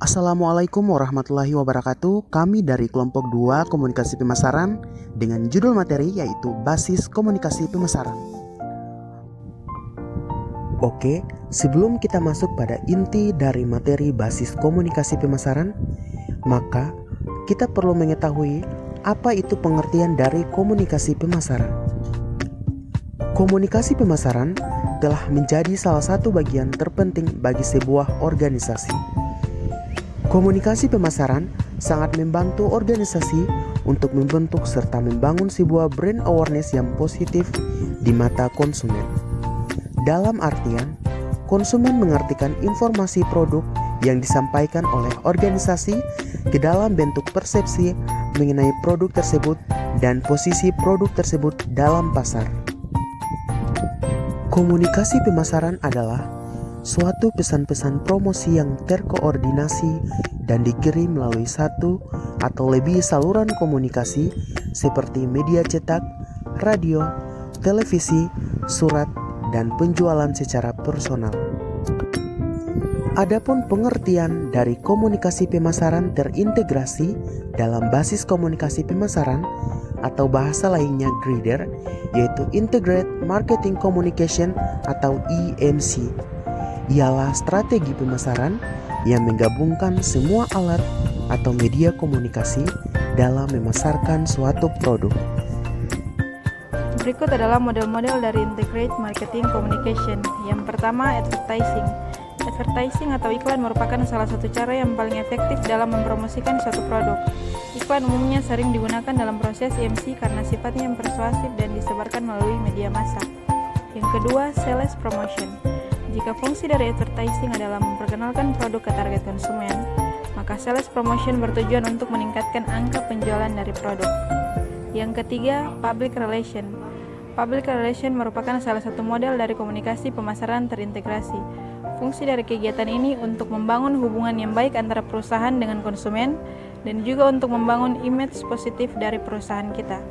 Assalamualaikum warahmatullahi wabarakatuh. Kami dari kelompok 2 Komunikasi Pemasaran dengan judul materi yaitu Basis Komunikasi Pemasaran. Oke, sebelum kita masuk pada inti dari materi Basis Komunikasi Pemasaran, maka kita perlu mengetahui apa itu pengertian dari komunikasi pemasaran. Komunikasi pemasaran telah menjadi salah satu bagian terpenting bagi sebuah organisasi. Komunikasi pemasaran sangat membantu organisasi untuk membentuk serta membangun sebuah brand awareness yang positif di mata konsumen. Dalam artian, konsumen mengartikan informasi produk yang disampaikan oleh organisasi ke dalam bentuk persepsi mengenai produk tersebut dan posisi produk tersebut dalam pasar. Komunikasi pemasaran adalah suatu pesan-pesan promosi yang terkoordinasi dan dikirim melalui satu atau lebih saluran komunikasi seperti media cetak, radio, televisi, surat, dan penjualan secara personal. Adapun pengertian dari komunikasi pemasaran terintegrasi dalam basis komunikasi pemasaran atau bahasa lainnya GRIDER, yaitu Integrated Marketing Communication atau IMC. Ialah strategi pemasaran yang menggabungkan semua alat atau media komunikasi dalam memasarkan suatu produk. Berikut adalah model-model dari Integrated Marketing Communication. Yang pertama, advertising. Advertising atau iklan merupakan salah satu cara yang paling efektif dalam mempromosikan suatu produk. Iklan umumnya sering digunakan dalam proses IMC karena sifatnya yang persuasif dan disebarkan melalui media massa. Yang kedua, sales promotion. Jika fungsi dari advertising adalah memperkenalkan produk ke target konsumen, maka sales promotion bertujuan untuk meningkatkan angka penjualan dari produk. Yang ketiga, public relation. Public relation merupakan salah satu model dari komunikasi pemasaran terintegrasi. Fungsi dari kegiatan ini untuk membangun hubungan yang baik antara perusahaan dengan konsumen dan juga untuk membangun image positif dari perusahaan kita.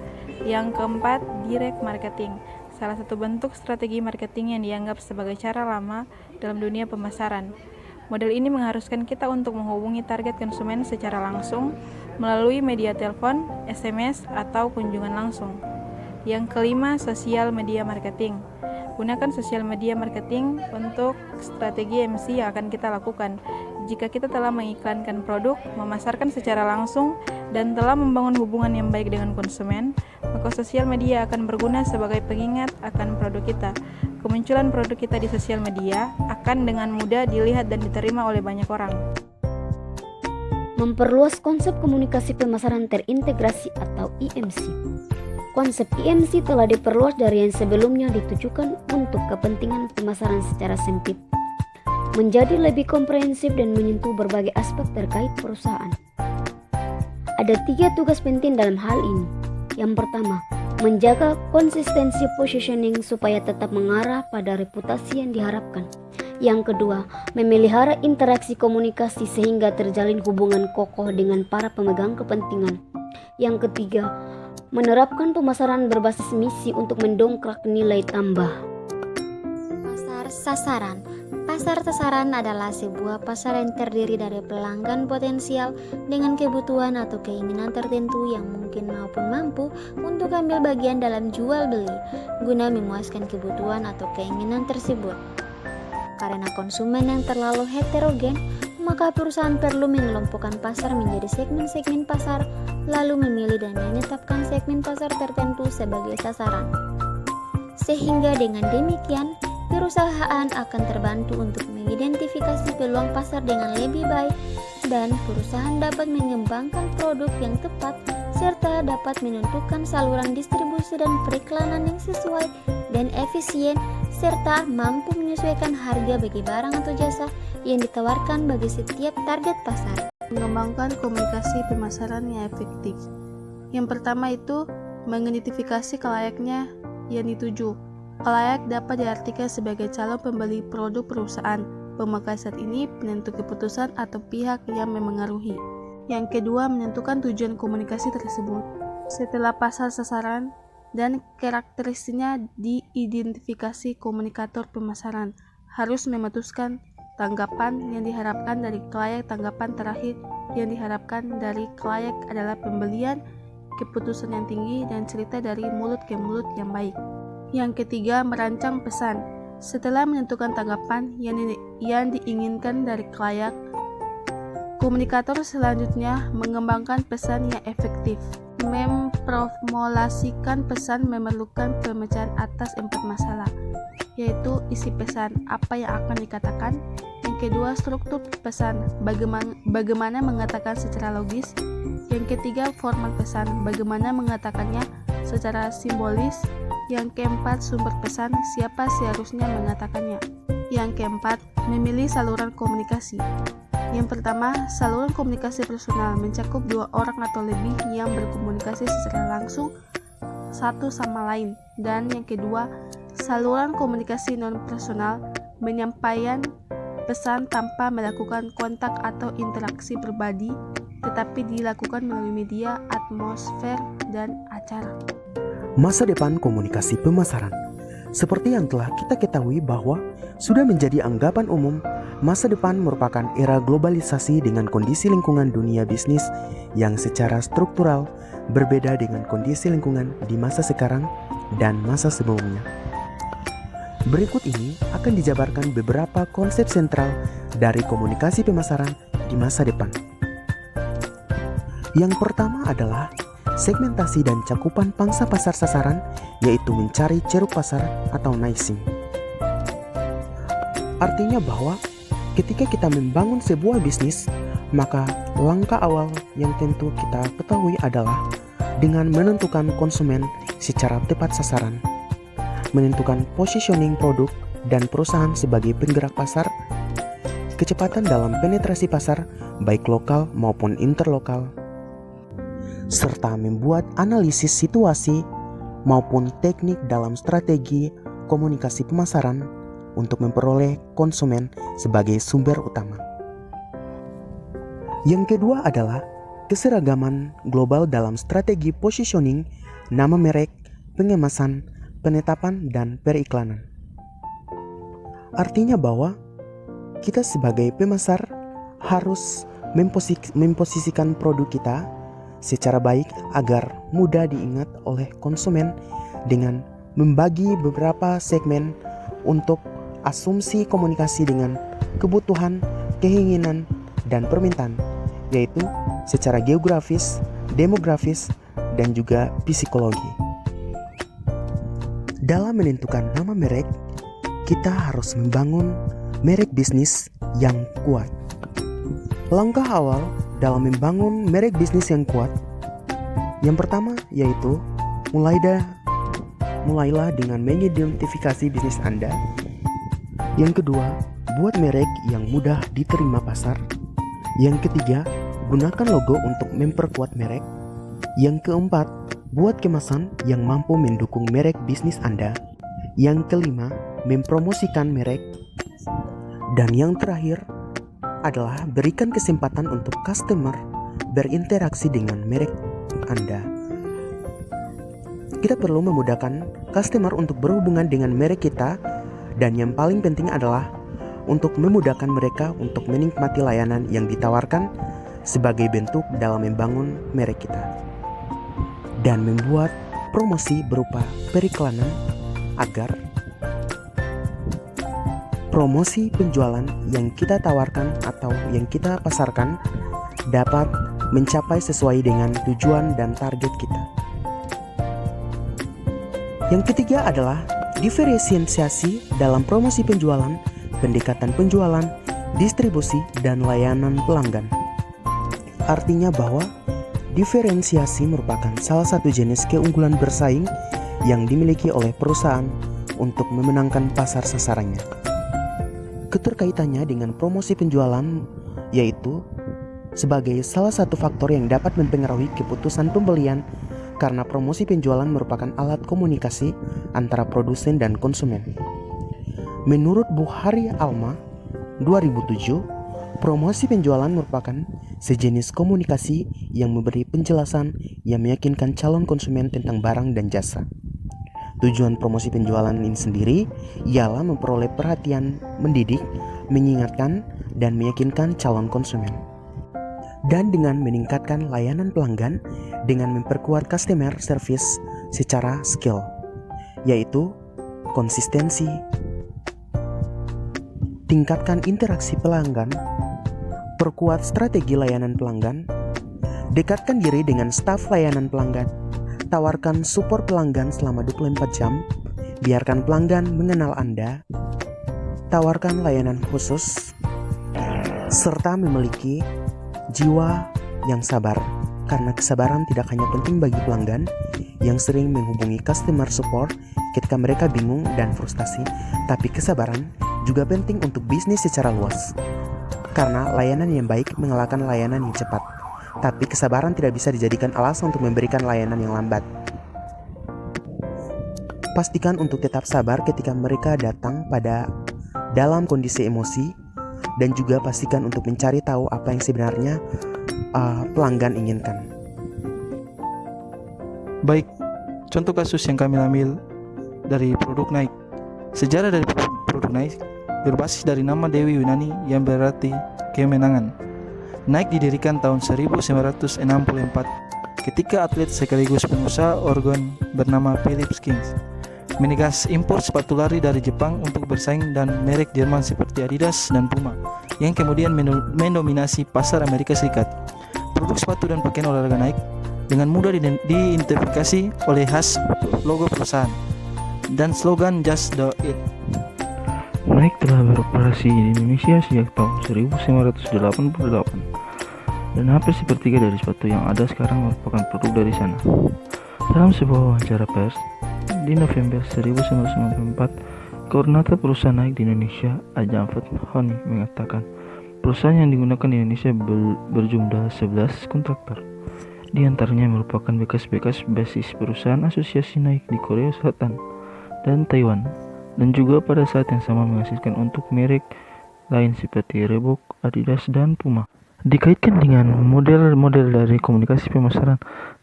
Yang keempat, direct marketing. Salah satu bentuk strategi marketing yang dianggap sebagai cara lama dalam dunia pemasaran. Model ini mengharuskan kita untuk menghubungi target konsumen secara langsung melalui media telepon, SMS, atau kunjungan langsung. Yang kelima, sosial media marketing. Gunakan sosial media marketing untuk strategi MC yang akan kita lakukan. Jika kita telah mengiklankan produk, memasarkan secara langsung, dan telah membangun hubungan yang baik dengan konsumen, maka sosial media akan berguna sebagai pengingat akan produk kita. Kemunculan produk kita di sosial media akan dengan mudah dilihat dan diterima oleh banyak orang. Memperluas konsep komunikasi pemasaran terintegrasi atau IMC. Konsep IMC telah diperluas dari yang sebelumnya ditujukan untuk kepentingan pemasaran secara sempit, menjadi lebih komprehensif dan menyentuh berbagai aspek terkait perusahaan. Ada 3 tugas penting dalam hal ini. Yang pertama, menjaga konsistensi positioning supaya tetap mengarah pada reputasi yang diharapkan. Yang kedua, memelihara interaksi komunikasi sehingga terjalin hubungan kokoh dengan para pemegang kepentingan. Yang ketiga, menerapkan pemasaran berbasis misi untuk mendongkrak nilai tambah. Pasar sasaran. Pasar sasaran adalah sebuah pasar yang terdiri dari pelanggan potensial dengan kebutuhan atau keinginan tertentu yang mungkin maupun mampu untuk ambil bagian dalam jual beli guna memuaskan kebutuhan atau keinginan tersebut. Karena konsumen yang terlalu heterogen, maka perusahaan perlu mengelompokkan pasar menjadi segmen-segmen pasar, lalu memilih dan menetapkan segmen pasar tertentu sebagai sasaran. Sehingga dengan demikian, perusahaan akan terbantu untuk mengidentifikasi peluang pasar dengan lebih baik dan perusahaan dapat mengembangkan produk yang tepat serta dapat menentukan saluran distribusi dan periklanan yang sesuai dan efisien serta mampu menyesuaikan harga bagi barang atau jasa yang ditawarkan bagi setiap target pasar. Mengembangkan komunikasi pemasaran yang efektif. Yang pertama itu mengidentifikasi kelayaknya yang dituju. Kelayak dapat diartikan sebagai calon pembeli produk perusahaan, pemakai saat ini, penentu keputusan atau pihak yang memengaruhi. Yang kedua, menentukan tujuan komunikasi tersebut. Setelah pasar sasaran dan karakteristiknya diidentifikasi, komunikator pemasaran harus memutuskan tanggapan yang diharapkan dari klien. Tanggapan terakhir yang diharapkan dari klien adalah pembelian, keputusan yang tinggi, dan cerita dari mulut ke mulut yang baik. Yang ketiga, merancang pesan. Setelah menentukan tanggapan yang diinginkan dari klien, komunikator selanjutnya mengembangkan pesan yang efektif. Memformulasikan pesan memerlukan pemecahan atas 4 masalah, yaitu isi pesan, apa yang akan dikatakan. Yang kedua, struktur pesan, bagaimana mengatakan secara logis. Yang ketiga, format pesan, bagaimana mengatakannya secara simbolis. Yang keempat, sumber pesan, siapa seharusnya mengatakannya. Yang keempat, memilih saluran komunikasi. Yang pertama, saluran komunikasi personal mencakup 2 orang atau lebih yang berkomunikasi secara langsung satu sama lain. Dan yang kedua, saluran komunikasi non-personal, menyampaikan pesan tanpa melakukan kontak atau interaksi pribadi, tetapi dilakukan melalui media, atmosfer, dan acara. Masa depan komunikasi pemasaran. Seperti yang telah kita ketahui bahwa sudah menjadi anggapan umum, masa depan merupakan era globalisasi dengan kondisi lingkungan dunia bisnis yang secara struktural berbeda dengan kondisi lingkungan di masa sekarang dan masa sebelumnya. Berikut ini akan dijabarkan beberapa konsep sentral dari komunikasi pemasaran di masa depan. Yang pertama adalah segmentasi dan cakupan pangsa pasar sasaran, yaitu mencari ceruk pasar atau nicing. Artinya bahwa ketika kita membangun sebuah bisnis, maka langkah awal yang tentu kita ketahui adalah dengan menentukan konsumen secara tepat sasaran, menentukan positioning produk dan perusahaan sebagai penggerak pasar, kecepatan dalam penetrasi pasar baik lokal maupun interlokal, serta membuat analisis situasi maupun teknik dalam strategi komunikasi pemasaran untuk memperoleh konsumen sebagai sumber utama. Yang kedua adalah keseragaman global dalam strategi positioning, nama merek, pengemasan, penetapan, dan periklanan. Artinya bahwa kita sebagai pemasar harus memposisikan produk kita secara baik agar mudah diingat oleh konsumen dengan membagi beberapa segmen untuk asumsi komunikasi dengan kebutuhan, keinginan, dan permintaan, yaitu secara geografis, demografis, dan juga psikologi. Dalam menentukan nama merek, kita harus membangun merek bisnis yang kuat. Langkah awal dalam membangun merek bisnis yang kuat, yang pertama yaitu mulailah dengan mengidentifikasi bisnis Anda. Yang kedua, buat merek yang mudah diterima pasar. Yang ketiga, gunakan logo untuk memperkuat merek. Yang keempat, buat kemasan yang mampu mendukung merek bisnis Anda. Yang kelima, mempromosikan merek. Dan yang terakhir adalah berikan kesempatan untuk customer berinteraksi dengan merek Anda. Kita perlu memudahkan customer untuk berhubungan dengan merek kita, dan yang paling penting adalah untuk memudahkan mereka untuk menikmati layanan yang ditawarkan sebagai bentuk dalam membangun merek kita, dan membuat promosi berupa periklanan agar promosi penjualan yang kita tawarkan atau yang kita pasarkan dapat mencapai sesuai dengan tujuan dan target kita. Yang ketiga adalah diferensiasi dalam promosi penjualan, pendekatan penjualan, distribusi, dan layanan pelanggan. Artinya bahwa diferensiasi merupakan salah satu jenis keunggulan bersaing yang dimiliki oleh perusahaan untuk memenangkan pasar sasarannya. Keterkaitannya dengan promosi penjualan yaitu sebagai salah satu faktor yang dapat mempengaruhi keputusan pembelian, karena promosi penjualan merupakan alat komunikasi antara produsen dan konsumen. Menurut Bu Hari Alma 2007, Promosi penjualan merupakan sejenis komunikasi yang memberi penjelasan yang meyakinkan calon konsumen tentang barang dan jasa. Tujuan promosi penjualan ini sendiri ialah memperoleh perhatian, mendidik, mengingatkan, dan meyakinkan calon konsumen. Dan dengan meningkatkan layanan pelanggan dengan memperkuat customer service secara skill, yaitu konsistensi, tingkatkan interaksi pelanggan, perkuat strategi layanan pelanggan, dekatkan diri dengan staf layanan pelanggan, tawarkan support pelanggan selama 24 jam, biarkan pelanggan mengenal Anda, tawarkan layanan khusus, serta memiliki jiwa yang sabar, karena kesabaran tidak hanya penting bagi pelanggan yang sering menghubungi customer support ketika mereka bingung dan frustasi, tapi kesabaran juga penting untuk bisnis secara luas. Karena layanan yang baik mengalahkan layanan yang cepat, tapi kesabaran tidak bisa dijadikan alasan untuk memberikan layanan yang lambat. Pastikan untuk tetap sabar ketika mereka datang dalam kondisi emosi, dan juga pastikan untuk mencari tahu apa yang sebenarnya pelanggan inginkan. Baik, contoh kasus yang kami ambil dari produk Nike. Sejarah dari produk Nike berbasis dari nama Dewi Yunani yang berarti kemenangan. Nike didirikan tahun 1964 ketika atlet sekaligus pengusaha organ bernama Philip Kings menggagas impor sepatu lari dari Jepang untuk bersaing dan merek Jerman seperti Adidas dan Puma yang kemudian mendominasi pasar Amerika Serikat. Produk sepatu dan pakaian olahraga Nike dengan mudah diidentifikasi oleh khas logo perusahaan dan slogan Just Do It. Nike telah beroperasi di Indonesia sejak tahun 1988 dan hampir sepertiga dari sepatu yang ada sekarang merupakan produk dari sana. Dalam sebuah wawancara pers di November 1994, koordinator perusahaan Nike di Indonesia, Ajang Fathoni, mengatakan perusahaan yang digunakan di Indonesia berjumlah 11 kontraktor. Di antaranya merupakan bekas-bekas basis perusahaan asosiasi Nike di Korea Selatan dan Taiwan, dan juga pada saat yang sama menghasilkan untuk merek lain seperti Reebok, Adidas, dan Puma. Dikaitkan dengan model-model dari komunikasi pemasaran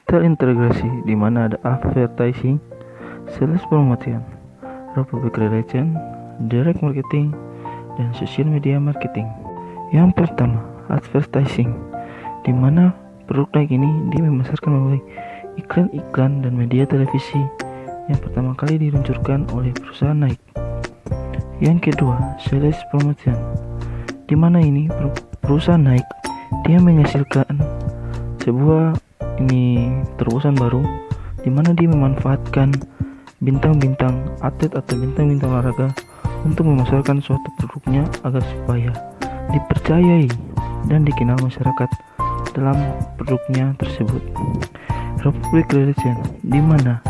terintegrasi di mana ada advertising, sales promotion, public relation, direct marketing, dan social media marketing. Yang pertama, advertising, di mana produk Nike ini memasarkan melalui iklan-iklan dan media televisi yang pertama kali diluncurkan oleh perusahaan Nike. Yang kedua, sales promotion, di mana ini perusahaan Nike dia menghasilkan sebuah terobosan baru di mana dia memanfaatkan bintang-bintang atlet atau bintang-bintang olahraga untuk memasarkan suatu produknya agar supaya dipercayai dan dikenal masyarakat dalam produknya tersebut. Public relation, di mana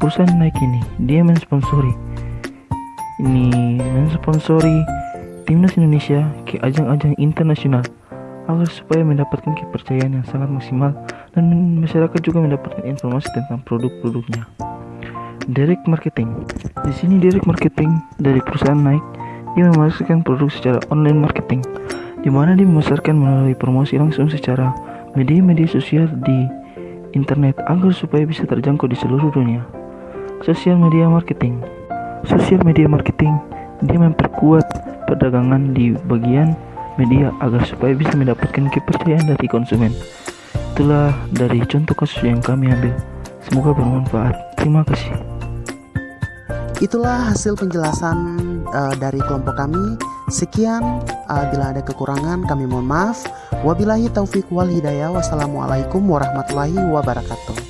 perusahaan Nike ini dia mensponsori timnas Indonesia ke ajang-ajang internasional agar supaya mendapatkan kepercayaan yang sangat maksimal dan masyarakat juga mendapatkan informasi tentang produk-produknya. Direct marketing, di sini direct marketing dari perusahaan Nike dia memasarkan produk secara online marketing, di mana dia memasarkan melalui promosi langsung secara media-media sosial di internet agar supaya bisa terjangkau di seluruh dunia. Social media marketing, dia memperkuat perdagangan di bagian media agar supaya bisa mendapatkan kepercayaan dari konsumen. Itulah dari contoh kasus yang kami ambil. Semoga bermanfaat. Terima kasih. Itulah hasil penjelasan dari kelompok kami. Sekian, bila ada kekurangan kami mohon maaf. Wabillahi taufiq wal hidayah. Wassalamualaikum warahmatullahi wabarakatuh.